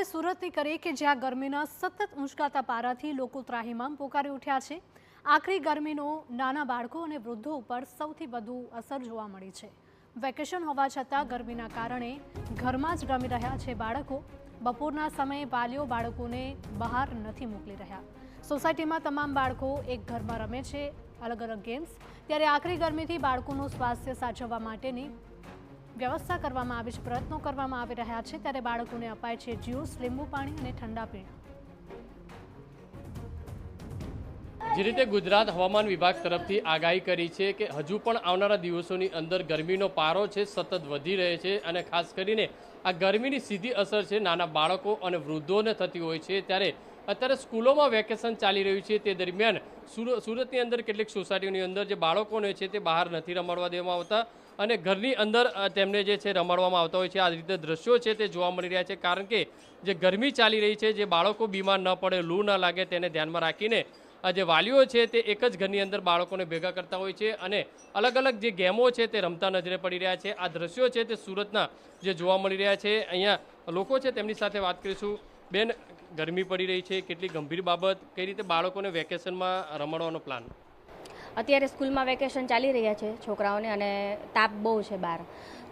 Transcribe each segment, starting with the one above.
સુરતની કરીએ કે જ્યાં ગરમીના સતત ઉંચકાતા પારાથી લોકો ત્રાહિમામ પોકારી ઉઠ્યા છે। આખરી ગરમીનો નાના બાળકો અને વૃદ્ધો ઉપર સૌથી વધુ અસર જોવા મળી છે। વેકેશન હોવા છતાં ગરમીના કારણે ઘરમાં જ રમી રહ્યા છે બાળકો। બપોરના સમયે વાલીઓ બાળકોને બહાર નથી મોકલી રહ્યા। સોસાયટીમાં તમામ બાળકો એક ઘરમાં રમે છે અલગ અલગ ગેમ્સ। ત્યારે આખરી ગરમીથી બાળકોનું સ્વાસ્થ્ય સાચવવા માટેની વ્યવસ્થા કરવામાં આવી છે, પ્રયત્નો કરવામાં આવી રહ્યા છે। ત્યારે બાળકોને અપાય છે જ્યુસ, લીંબુ પાણી અને ઠંડા પીણા। જે રીતે ગુજરાત હવામાન વિભાગ તરફથી આગાહી કરી છે કે હજુ પણ આવનારા દિવસોની અંદર ગરમીનો પારો છે સતત વધી રહે છે અને ખાસ કરીને આ ગરમીની સીધી અસર છે નાના બાળકો અને વૃદ્ધોને થતી હોય છે। ત્યારે અત્યારે સ્કૂલોમાં વેકેશન ચાલી રહ્યું છે તે દરમિયાન સુરતની અંદર કેટલીક સોસાયટીઓની અંદર જે બાળકોને છે તે બહાર નથી રમાડવા દેવામાં આવતા અને ઘરની અંદર તેમને જે છે રમાડવામાં આવતા હોય છે। આ રીતે દ્રશ્યો છે તે જોવા મળી રહ્યા છે, કારણ કે જે ગરમી ચાલી રહી છે, જે બાળકો બીમાર ન પડે, લૂ ન લાગે તેને ધ્યાનમાં રાખીને જે વાલીઓ છે તે એક જ ઘરની અંદર બાળકોને ભેગા કરતા હોય છે અને અલગ અલગ જે ગેમો છે તે રમતા નજરે પડી રહ્યા છે। આ દ્રશ્યો છે તે સુરતના જે જોવા મળી રહ્યા છે। અહીંયા લોકો છે તેમની સાથે વાત કરીશું। બેન, ગરમી પડી રહી છે, કેટલી ગંભીર બાબત, કઈ રીતે બાળકોને વેકેશનમાં રમાડવાનો પ્લાન? અત્યારે સ્કૂલમાં વેકેશન ચાલી રહ્યા છે છોકરાઓને અને તાપ બહુ છે બહાર,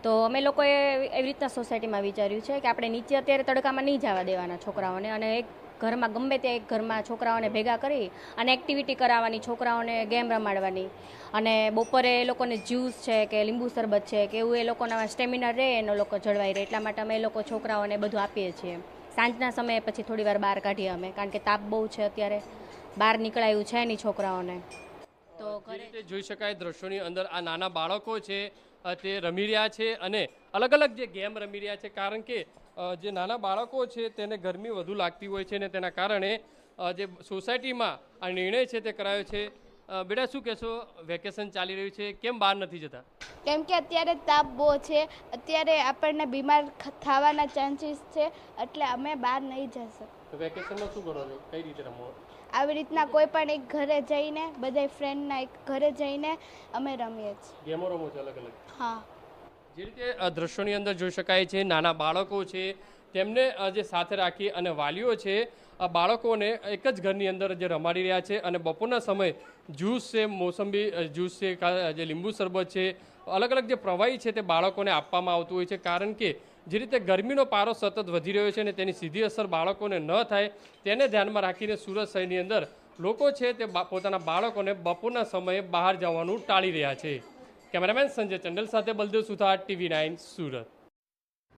તો અમે લોકોએ એવી રીતના સોસાયટીમાં વિચાર્યું છે કે આપણે નીચે અત્યારે તડકામાં નહીં જવા દેવાના છોકરાઓને અને એક ઘરમાં ગમે તે એક ઘરમાં છોકરાઓને ભેગા કરી અને એક્ટિવિટી કરાવવાની, છોકરાઓને ગેમ રમાડવાની અને બપોરે એ લોકોને જ્યુસ છે કે લીંબુ શરબત છે કે એવું એ લોકોના સ્ટેમિના રહે, એનો લોકો જળવાઈ રહે, એટલા માટે અમે એ લોકો છોકરાઓને બધું આપીએ છીએ। સાંજના સમયે પછી થોડી વાર બહાર કાઢીએ અમે, કારણ કે તાપ બહુ છે, અત્યારે બહાર નીકળાયું છે નહીં છોકરાઓને। તો રીતે જોઈ શકાય દ્રશ્યોની અંદર આ નાના બાળકો છે તે રમી રહ્યા છે અને અલગ અલગ જે ગેમ રમી રહ્યા છે, કારણ કે જે નાના બાળકો છે તેને ગરમી વધુ લાગતી હોય છે અને તેના કારણે જે સોસાયટીમાં આ નિર્ણય છે તે કરાયો છે। બેટા, શું કહેશો? વેકેશન ચાલી રહ્યું છે, કેમ બહાર નથી જતા? કેમ કે અત્યારે તાપ બહુ છે, અત્યારે આપણને બીમાર થવાના ચાન્સીસ છે, એટલે અમે બહાર નહીં જશું। તો વેકેશનમાં શું કરો છો, કઈ રીતે રમો? આવી રીતના કોઈ પણ એક ઘરે જઈને, બધા ફ્રેન્ડના એક ઘરે જઈને અમે રમીએ છીએ। ગેમો રમો છો અલગ અલગ? હા। જે રીતે દ્રશ્યોની અંદર જોઈ શકાય છે, નાના બાળકો છે તેમને જે સાથે રાખી અને વાલીઓ છે આ બાળકોને એક જ ઘરની અંદર જે રમાડી રહ્યા છે અને બપોરના સમયે જ્યુસ છે, મોસંબી જ્યુસ છે, જે લીંબુ શરબત છે, અલગ અલગ જે પ્રવાહી છે તે બાળકોને આપવામાં આવતું હોય છે, કારણ કે જે રીતે ગરમીનો પારો સતત વધી રહ્યો છે અને તેની સીધી અસર બાળકોને ન થાય તેને ધ્યાનમાં રાખીને સુરત શહેરની અંદર લોકો છે તે પોતાના બાળકોને બપોરના સમયે બહાર જવાનું ટાળી રહ્યા છે। કેમેરામેન સંજય ચંડલ સાથે બલદેવ સુથાર, TV9 સુરત।